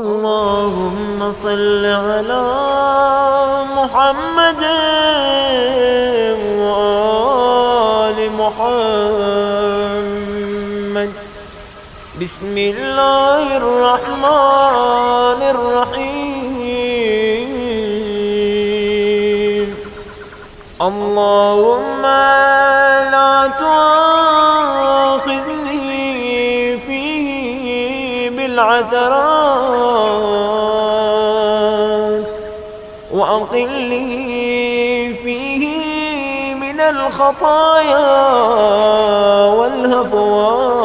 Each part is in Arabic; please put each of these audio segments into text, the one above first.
اللهم صل على محمد وآل محمد. بسم الله الرحمن الرحيم. اللهم لا تؤاخذني فيه بالعثرات، وأقل لي فيه من الخطايا والهفوات،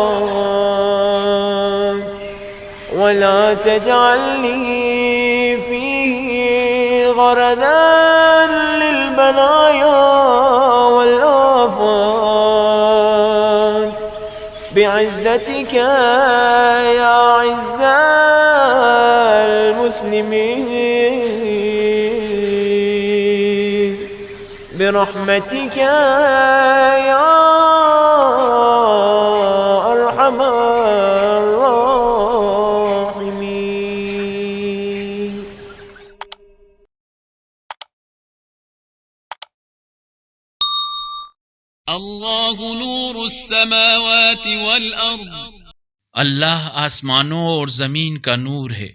ولا تجعل لي فيه غرضا للبلايا والآفات، بعزتك يا عز المسلمين، برحمتك يا أرحم الراحمين. الله नूर السमावात والأرض, अल्लाह आसमानों और ज़मीन का नूर है।